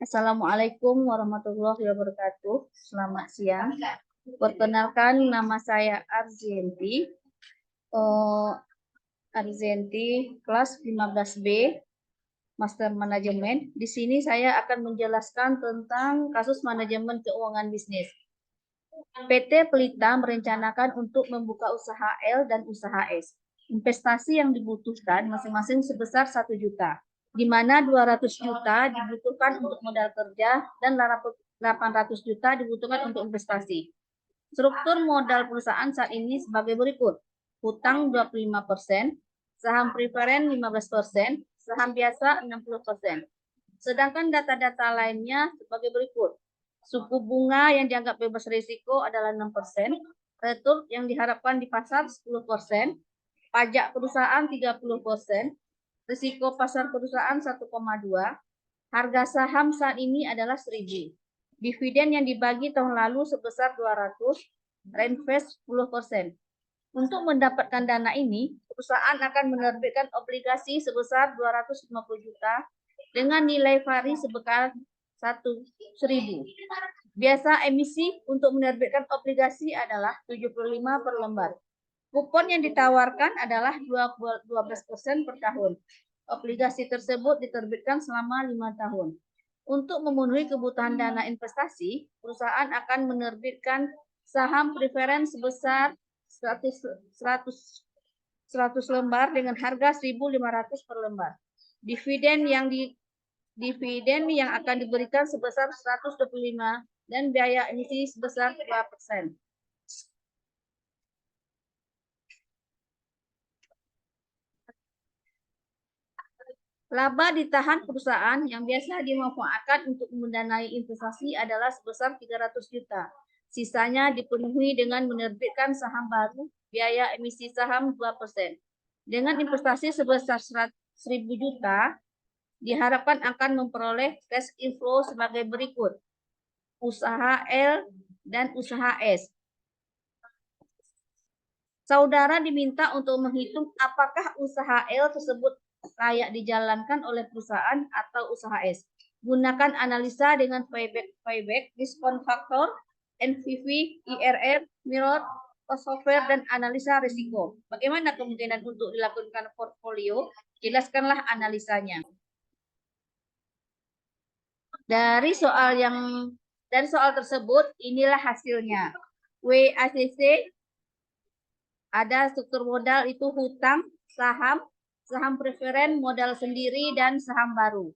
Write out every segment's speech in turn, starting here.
Assalamualaikum warahmatullahi wabarakatuh. Selamat siang. Perkenalkan, nama saya Arzienti. Arzienti kelas 15B Master Manajemen. Di sini saya akan menjelaskan tentang kasus manajemen keuangan bisnis. PT Pelita merencanakan untuk membuka usaha L dan usaha S. Investasi yang dibutuhkan masing-masing sebesar 1 juta, di mana 200 juta dibutuhkan untuk modal kerja dan 800 juta dibutuhkan untuk investasi. Struktur modal perusahaan saat ini sebagai berikut. Hutang 25%, saham preferen 15%, saham biasa 60%. Sedangkan data-data lainnya sebagai berikut. Suku bunga yang dianggap bebas risiko adalah 6%, return yang diharapkan di pasar 10%, pajak perusahaan 30%, risiko pasar perusahaan 1,2, harga saham saat ini adalah 1.000. Dividen yang dibagi tahun lalu sebesar 200, reinvest 10%. Untuk mendapatkan dana ini, perusahaan akan menerbitkan obligasi sebesar 250 juta dengan nilai pari sebesar 1.000. Biasa emisi untuk menerbitkan obligasi adalah 75 per lembar. Kupon yang ditawarkan adalah 12% per tahun. Obligasi tersebut diterbitkan selama 5 tahun. Untuk memenuhi kebutuhan dana investasi, perusahaan akan menerbitkan saham preferen sebesar 100 lembar dengan harga 1.500 per lembar. Dividen yang akan diberikan sebesar 125 dan biaya emisi sebesar 2%. Laba ditahan perusahaan yang biasa dimanfaatkan untuk mendanai investasi adalah sebesar 300 juta. Sisanya dipenuhi dengan menerbitkan saham baru, biaya emisi saham 2%. Dengan investasi sebesar 1.000 juta, diharapkan akan memperoleh cash inflow sebagai berikut. Usaha L dan usaha S. Saudara diminta untuk menghitung apakah usaha L tersebut layak dijalankan oleh perusahaan atau usaha S. Gunakan analisa dengan payback, diskon faktor, NPV, IRR, mirror, cost software, dan analisa risiko. Bagaimana kemungkinan untuk dilakukan portfolio? Jelaskanlah analisanya. Dari soal tersebut, inilah hasilnya. WACC ada struktur modal itu hutang, saham preferen, modal sendiri, dan saham baru.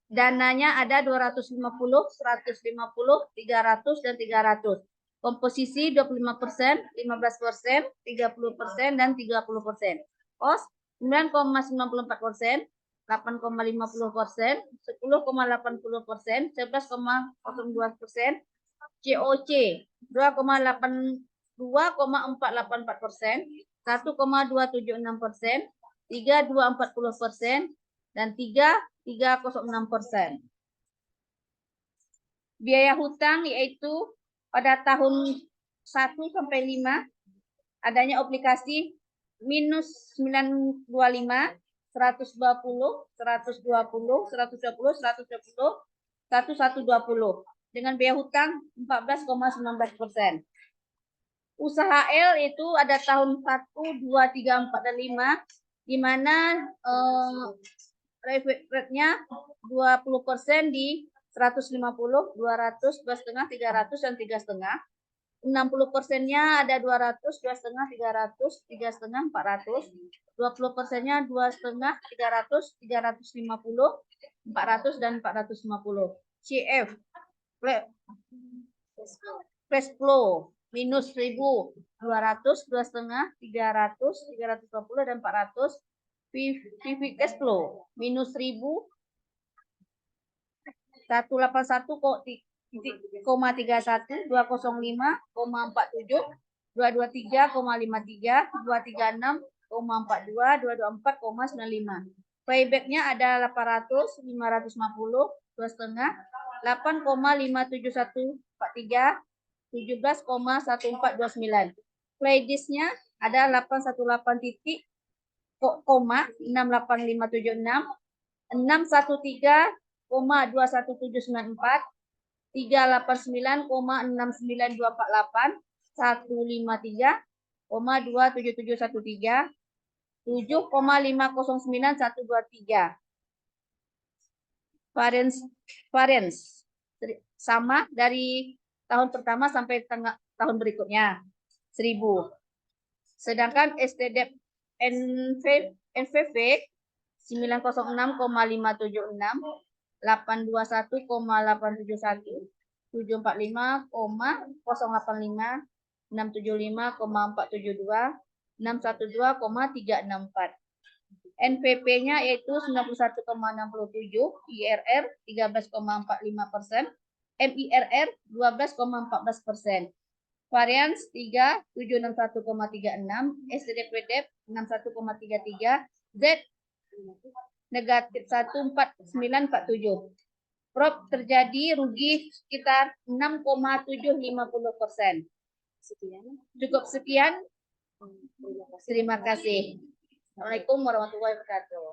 Dananya ada 250, 150, 300, dan 300. Komposisi 25%, 15%, 30%, dan 30%. Cost 9,94%, 8,50%, 10,80%, 11,02%, COC 2,48%, 1,276%, 3,240%, dan 3,6%. Biaya hutang yaitu pada tahun 1 sampai 5 adanya obligasi minus 925, 120, 120, 120, 120, 120 dengan biaya hutang 14,19%. Usaha L itu ada tahun 1, 2, 3, 4, dan 5, di mana rate-nya 20% di 150, 200, 2,5, 300, dan 3,5. 60%-nya ada 200, 2,5, 300, 3,5, 400. 20%-nya 2,5, 300, 350, 400, dan 450. CF, cash flow, minus 1.200, 2,5, 300, 350, dan 400. PV cash flow, minus 1.000, 181,31, 205,47, 223,53, 236,42, 224,95. Payback-nya ada 800, 550, 2,5, 8,57143, 17,1429. Playlist-nya ada 818 titik, 68576, 613,9 389,21794, 389,69248, 153,27713, 7,509123. Variance sama dari tahun pertama sampai tahun berikutnya 1000. Sedangkan STDEP NVV 906,576, 821,871, 745,085, 675,472, 612,364. NPP-nya yaitu 91,67, IRR 13,45%, MIRR 12,14%. Varians 3,761,36, STDPDEP 61,33, Z negatif 14947. Prop terjadi rugi sekitar 6,750%. Cukup sekian. Terima kasih. Assalamualaikum warahmatullahi wabarakatuh.